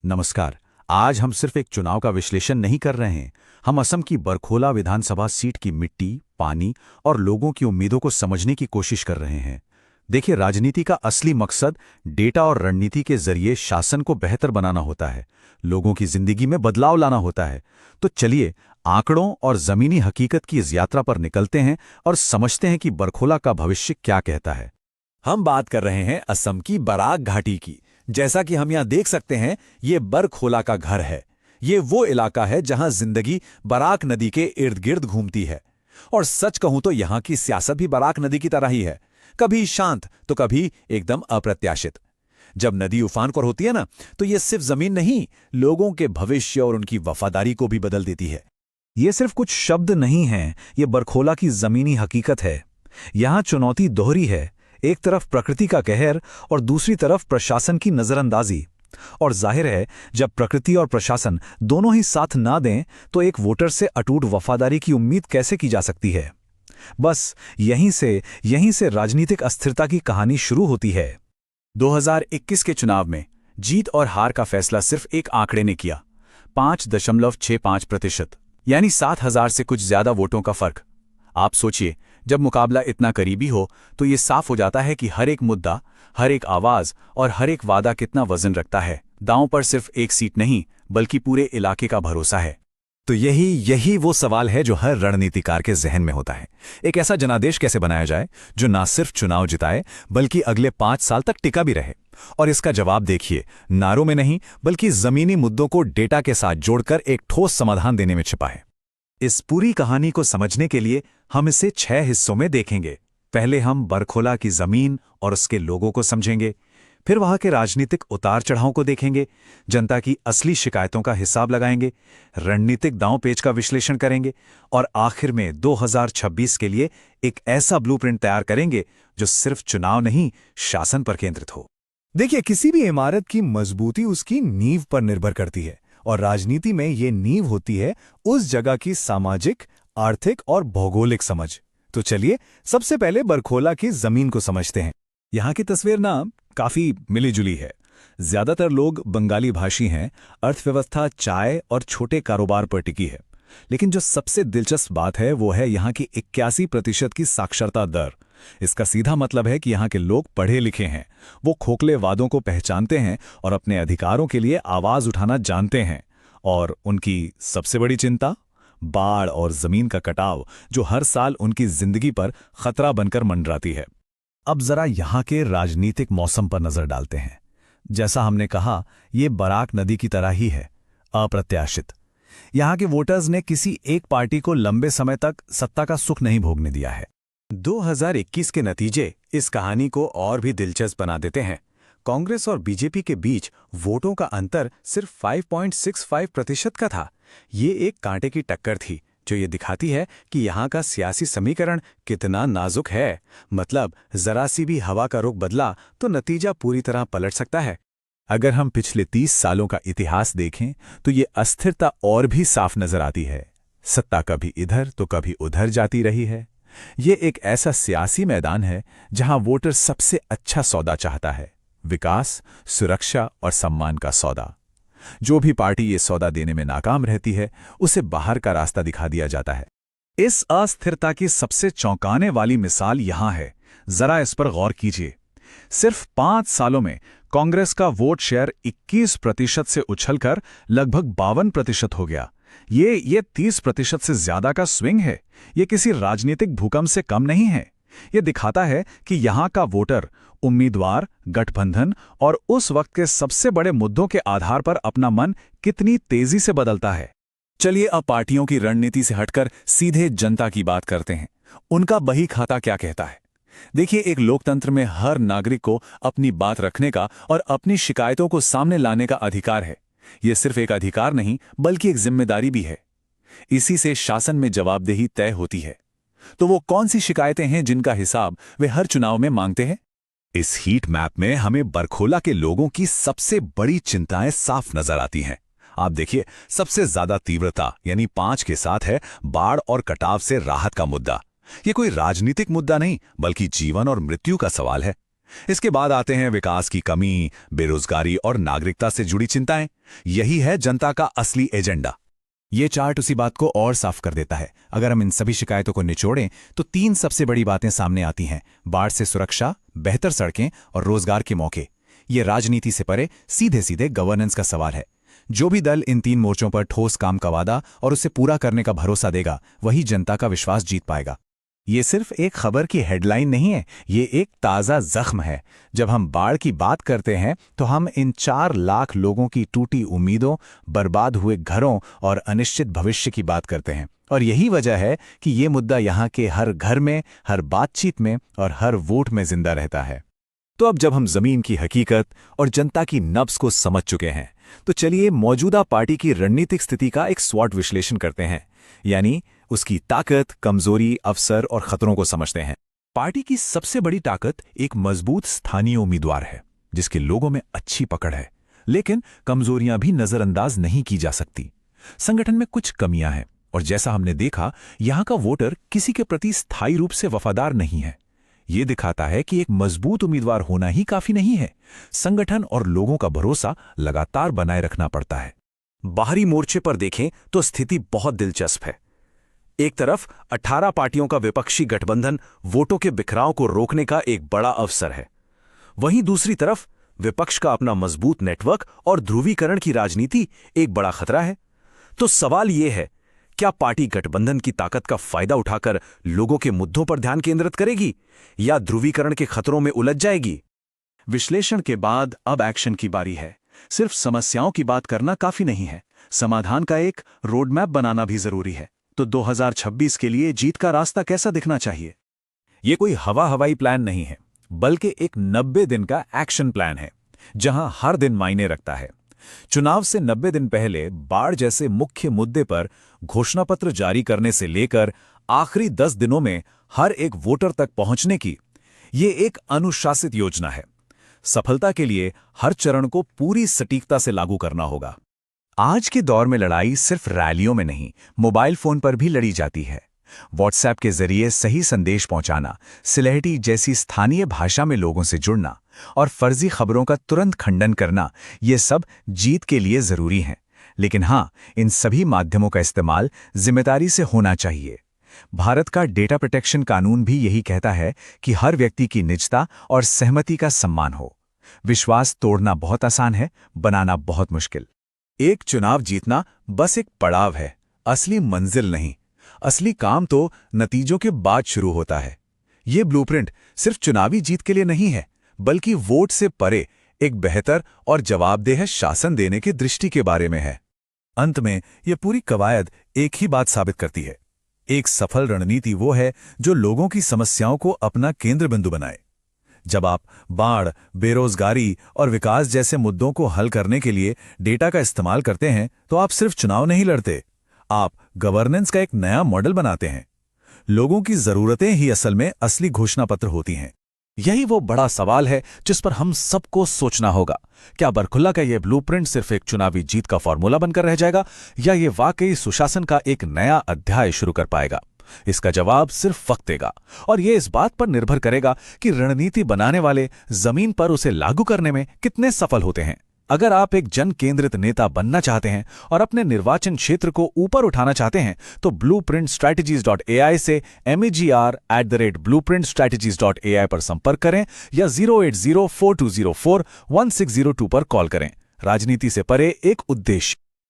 नमस्कार। आज हम सिर्फ एक चुनाव का विश्लेषण नहीं कर रहे हैं। हम असम की बरखोला विधानसभा सीट की मिट्टी, पानी और लोगों की उम्मीदों को समझने की कोशिश कर रहे हैं। देखिए, राजनीति का असली मकसद डेटा और रणनीति के जरिए शासन को बेहतर बनाना होता है, लोगों की जिंदगी में बदलाव लाना होता है। तो चलिए, आंकड़ों और जमीनी हकीकत की इस यात्रा पर निकलते हैं और समझते हैं कि बरखोला का भविष्य क्या कहता है। हम बात कर रहे हैं असम की बराक घाटी की। जैसा कि हम यहां देख सकते हैं, ये बरखोला का घर है। ये वो इलाका है जहां जिंदगी बराक नदी के इर्द गिर्द घूमती है। और सच कहूं तो यहां की सियासत भी बराक नदी की तरह ही है, कभी शांत तो कभी एकदम अप्रत्याशित। जब नदी उफान पर होती है ना, तो ये सिर्फ जमीन नहीं, लोगों के भविष्य और उनकी वफादारी को भी बदल देती है। ये सिर्फ कुछ शब्द नहीं हैं, ये बरखोला की जमीनी हकीकत है। यहां चुनौती दोहरी है, एक तरफ प्रकृति का कहर और दूसरी तरफ प्रशासन की नजरअंदाजी। और जाहिर है, जब प्रकृति और प्रशासन दोनों ही साथ ना दें तो एक वोटर से अटूट वफादारी की उम्मीद कैसे की जा सकती है। बस यहीं से राजनीतिक अस्थिरता की कहानी शुरू होती है। 2021 के चुनाव में जीत और हार का फैसला सिर्फ एक आंकड़े ने किया, 5.65%, यानी 7,000 से कुछ ज्यादा वोटों का फर्क। आप सोचिए, जब मुकाबला इतना करीबी हो तो ये साफ हो जाता है कि हर एक मुद्दा, हर एक आवाज और हर एक वादा कितना वजन रखता है। दांव पर सिर्फ एक सीट नहीं, बल्कि पूरे इलाके का भरोसा है। तो यही वो सवाल है जो हर रणनीतिकार के जहन में होता है। एक ऐसा जनादेश कैसे बनाया जाए जो ना सिर्फ चुनाव जिताए बल्कि अगले 5 साल तक टिका भी रहे। और इसका जवाब देखिए, नारों में नहीं बल्कि जमीनी मुद्दों को डेटा के साथ जोड़कर एक ठोस समाधान देने में छिपा है। इस पूरी कहानी को समझने के लिए हम इसे 6 हिस्सों में देखेंगे। पहले हम बरखोला की जमीन और उसके लोगों को समझेंगे, फिर वहां के राजनीतिक उतार चढ़ाव को देखेंगे, जनता की असली शिकायतों का हिसाब लगाएंगे, रणनीतिक दांव-पेच का विश्लेषण करेंगे और आखिर में 2026 के लिए एक ऐसा ब्लूप्रिंट तैयार करेंगे जो सिर्फ चुनाव नहीं, शासन पर केंद्रित हो। देखिए, किसी भी इमारत की मजबूती उसकी नींव पर निर्भर करती है और राजनीति में ये नींव होती है उस जगह की सामाजिक, आर्थिक और भौगोलिक समझ। तो चलिए, सबसे पहले बरखोला की जमीन को समझते हैं। यहाँ की तस्वीर ना काफी मिलीजुली है। ज्यादातर लोग बंगाली भाषी हैं, अर्थव्यवस्था चाय और छोटे कारोबार पर टिकी है। लेकिन जो सबसे दिलचस्प बात है वो है यहाँ की 81% की साक्षरता दर। इसका सीधा मतलब है कि यहाँ के लोग पढ़े लिखे हैं, वो खोखले वादों को पहचानते हैं और अपने अधिकारों के लिए आवाज उठाना जानते हैं। और उनकी सबसे बड़ी चिंता, बाढ़ और जमीन का कटाव, जो हर साल उनकी जिंदगी पर खतरा बनकर मंडराती है। अब जरा यहाँ के राजनीतिक मौसम पर नजर डालते हैं। जैसा हमने कहा, ये बराक नदी की तरह ही है, अप्रत्याशित। यहाँ के वोटर्स ने किसी एक पार्टी को लंबे समय तक सत्ता का सुख नहीं भोगने दिया है। 2021 के नतीजे इस कहानी को और भी दिलचस्प बना देते हैं। कांग्रेस और बीजेपी के बीच वोटों का अंतर सिर्फ 5.65% का था। ये एक कांटे की टक्कर थी, जो ये दिखाती है कि यहाँ का सियासी समीकरण कितना नाजुक है। मतलब, जरा सी भी हवा का रुख बदला तो नतीजा पूरी तरह पलट सकता है। अगर हम पिछले 30 सालों का इतिहास देखें तो ये अस्थिरता और भी साफ नजर आती है। सत्ता कभी इधर तो कभी उधर जाती रही है। ये एक ऐसा सियासी मैदान है जहां वोटर सबसे अच्छा सौदा चाहता है, विकास, सुरक्षा और सम्मान का सौदा। जो भी पार्टी ये सौदा देने में नाकाम रहती है, उसे बाहर का रास्ता दिखा दिया जाता है। इस अस्थिरता की सबसे चौंकाने वाली मिसाल यहां है। जरा इस पर गौर कीजिए। सिर्फ 5 सालों में कांग्रेस का वोट शेयर 21% से उछलकर लगभग 52% हो गया। ये 30% से ज्यादा का स्विंग है। ये किसी राजनीतिक भूकंप से कम नहीं है। ये दिखाता है कि यहां का वोटर उम्मीदवार, गठबंधन और उस वक्त के सबसे बड़े मुद्दों के आधार पर अपना मन कितनी तेजी से बदलता है। चलिए, अब पार्टियों की रणनीति से हटकर सीधे जनता की बात करते हैं। उनका बही खाता क्या कहता है? देखिए, एक लोकतंत्र में हर नागरिक को अपनी बात रखने का और अपनी शिकायतों को सामने लाने का अधिकार है। यह सिर्फ एक अधिकार नहीं, बल्कि एक जिम्मेदारी भी है। इसी से शासन में जवाबदेही तय होती है। तो वो कौन सी शिकायतें हैं जिनका हिसाब वे हर चुनाव में मांगते हैं? इस हीट मैप में हमें बरखोला के लोगों की सबसे बड़ी चिंताएं साफ नजर आती हैं। आप देखिए, सबसे ज्यादा तीव्रता यानी 5 के साथ है बाढ़ और कटाव से राहत का मुद्दा। ये कोई राजनीतिक मुद्दा नहीं, बल्कि जीवन और मृत्यु का सवाल है। इसके बाद आते हैं विकास की कमी, बेरोजगारी और नागरिकता से जुड़ी चिंताएं। यही है जनता का असली एजेंडा। ये चार्ट उसी बात को और साफ कर देता है। अगर हम इन सभी शिकायतों को निचोड़ें तो 3 सबसे बड़ी बातें सामने आती हैं: बाढ़ से सुरक्षा, बेहतर सड़कें और रोजगार के मौके। ये राजनीति से परे सीधे सीधे गवर्नेंस का सवाल है। जो भी दल इन 3 मोर्चों पर ठोस काम का वादा और उसे पूरा करने का भरोसा देगा, वही जनता का विश्वास जीत पाएगा। ये सिर्फ एक खबर की हेडलाइन नहीं है, ये एक ताज़ा जख्म है। जब हम बाढ़ की बात करते हैं तो हम इन 4 लाख लोगों की टूटी उम्मीदों, बर्बाद हुए घरों और अनिश्चित भविष्य की बात करते हैं। और यही वजह है कि ये मुद्दा यहाँ के हर घर में, हर बातचीत में और हर वोट में जिंदा रहता है। तो अब जब हम जमीन की हकीकत और जनता की नब्ज को समझ चुके हैं, तो चलिए मौजूदा पार्टी की रणनीतिक स्थिति का एक स्वॉट विश्लेषण करते हैं, यानी उसकी ताकत, कमजोरी, अवसर और खतरों को समझते हैं। पार्टी की सबसे बड़ी ताकत एक मजबूत स्थानीय उम्मीदवार है, जिसके लोगों में अच्छी पकड़ है, लेकिन कमजोरियां भी नजरअंदाज नहीं की जा सकती। संगठन में कुछ कमियां हैं, और जैसा हमने देखा, यहां का वोटर किसी के प्रति स्थायी रूप से वफादार नहीं है। ये दिखाता है कि एक मजबूत उम्मीदवार होना ही काफी नहीं है, संगठन और लोगों का भरोसा लगातार बनाए रखना पड़ता है। बाहरी मोर्चे पर देखें तो स्थिति बहुत दिलचस्प है। एक तरफ 18 पार्टियों का विपक्षी गठबंधन वोटों के बिखराव को रोकने का एक बड़ा अवसर है। वहीं दूसरी तरफ विपक्ष का अपना मजबूत नेटवर्क और ध्रुवीकरण की राजनीति एक बड़ा खतरा है। तो सवाल यह है, क्या पार्टी गठबंधन की ताकत का फायदा उठाकर लोगों के मुद्दों पर ध्यान केंद्रित करेगी या ध्रुवीकरण के खतरों में उलझ जाएगी? विश्लेषण के बाद अब एक्शन की बारी है। सिर्फ समस्याओं की बात करना काफी नहीं है, समाधान का एक रोड मैप बनाना भी जरूरी है। तो 2026 के लिए जीत का रास्ता कैसा दिखना चाहिए? ये कोई हवाई प्लान नहीं है, बल्कि एक 90 दिन का एक्शन प्लान है, जहां हर दिन मायने रखता है। चुनाव से 90 दिन पहले बाढ़ जैसे मुख्य मुद्दे पर घोषणापत्र जारी करने से लेकर आखिरी 10 दिनों में हर एक वोटर तक पहुंचने की ये एक अनुशासित योजना है। सफलता के लिए हर चरण को पूरी सटीकता से लागू करना होगा। आज के दौर में लड़ाई सिर्फ रैलियों में नहीं, मोबाइल फोन पर भी लड़ी जाती है। व्हाट्सएप के जरिए सही संदेश पहुंचाना, सिलहटी जैसी स्थानीय भाषा में लोगों से जुड़ना और फर्जी खबरों का तुरंत खंडन करना, ये सब जीत के लिए जरूरी हैं। लेकिन हाँ, इन सभी माध्यमों का इस्तेमाल जिम्मेदारी से होना चाहिए। भारत का डेटा प्रोटेक्शन कानून भी यही कहता है कि हर व्यक्ति की निजता और सहमति का सम्मान हो। विश्वास तोड़ना बहुत आसान है, बनाना बहुत मुश्किल। एक चुनाव जीतना बस एक पड़ाव है, असली मंजिल नहीं। असली काम तो नतीजों के बाद शुरू होता है। ये ब्लूप्रिंट सिर्फ चुनावी जीत के लिए नहीं है, बल्कि वोट से परे एक बेहतर और जवाबदेह शासन देने की दृष्टि के बारे में है। अंत में यह पूरी कवायद एक ही बात साबित करती है, एक सफल रणनीति वो है जो लोगों की समस्याओं को अपना केंद्र बिंदु बनाए। जब आप बाढ़, बेरोजगारी और विकास जैसे मुद्दों को हल करने के लिए डेटा का इस्तेमाल करते हैं, तो आप सिर्फ चुनाव नहीं लड़ते, आप गवर्नेंस का एक नया मॉडल बनाते हैं। लोगों की जरूरतें ही असल में असली घोषणापत्र होती हैं। यही वो बड़ा सवाल है जिस पर हम सबको सोचना होगा। क्या बरखुल्ला का ये ब्लूप्रिंट सिर्फ एक चुनावी जीत का फॉर्मूला बनकर रह जाएगा, या ये वाकई सुशासन का एक नया अध्याय शुरू कर पाएगा? इसका जवाब सिर्फ वक्त देगा, और ये इस बात पर निर्भर करेगा कि रणनीति बनाने वाले जमीन पर उसे लागू करने में कितने सफल होते हैं। अगर आप एक जन केंद्रित नेता बनना चाहते हैं और अपने निर्वाचन क्षेत्र को ऊपर उठाना चाहते हैं, तो blueprintstrategies.ai से MEGR@blueprintstrategies.ai पर संपर्क करें या 08042041602 पर कॉल करें। राजनीति से परे एक उद्देश्य।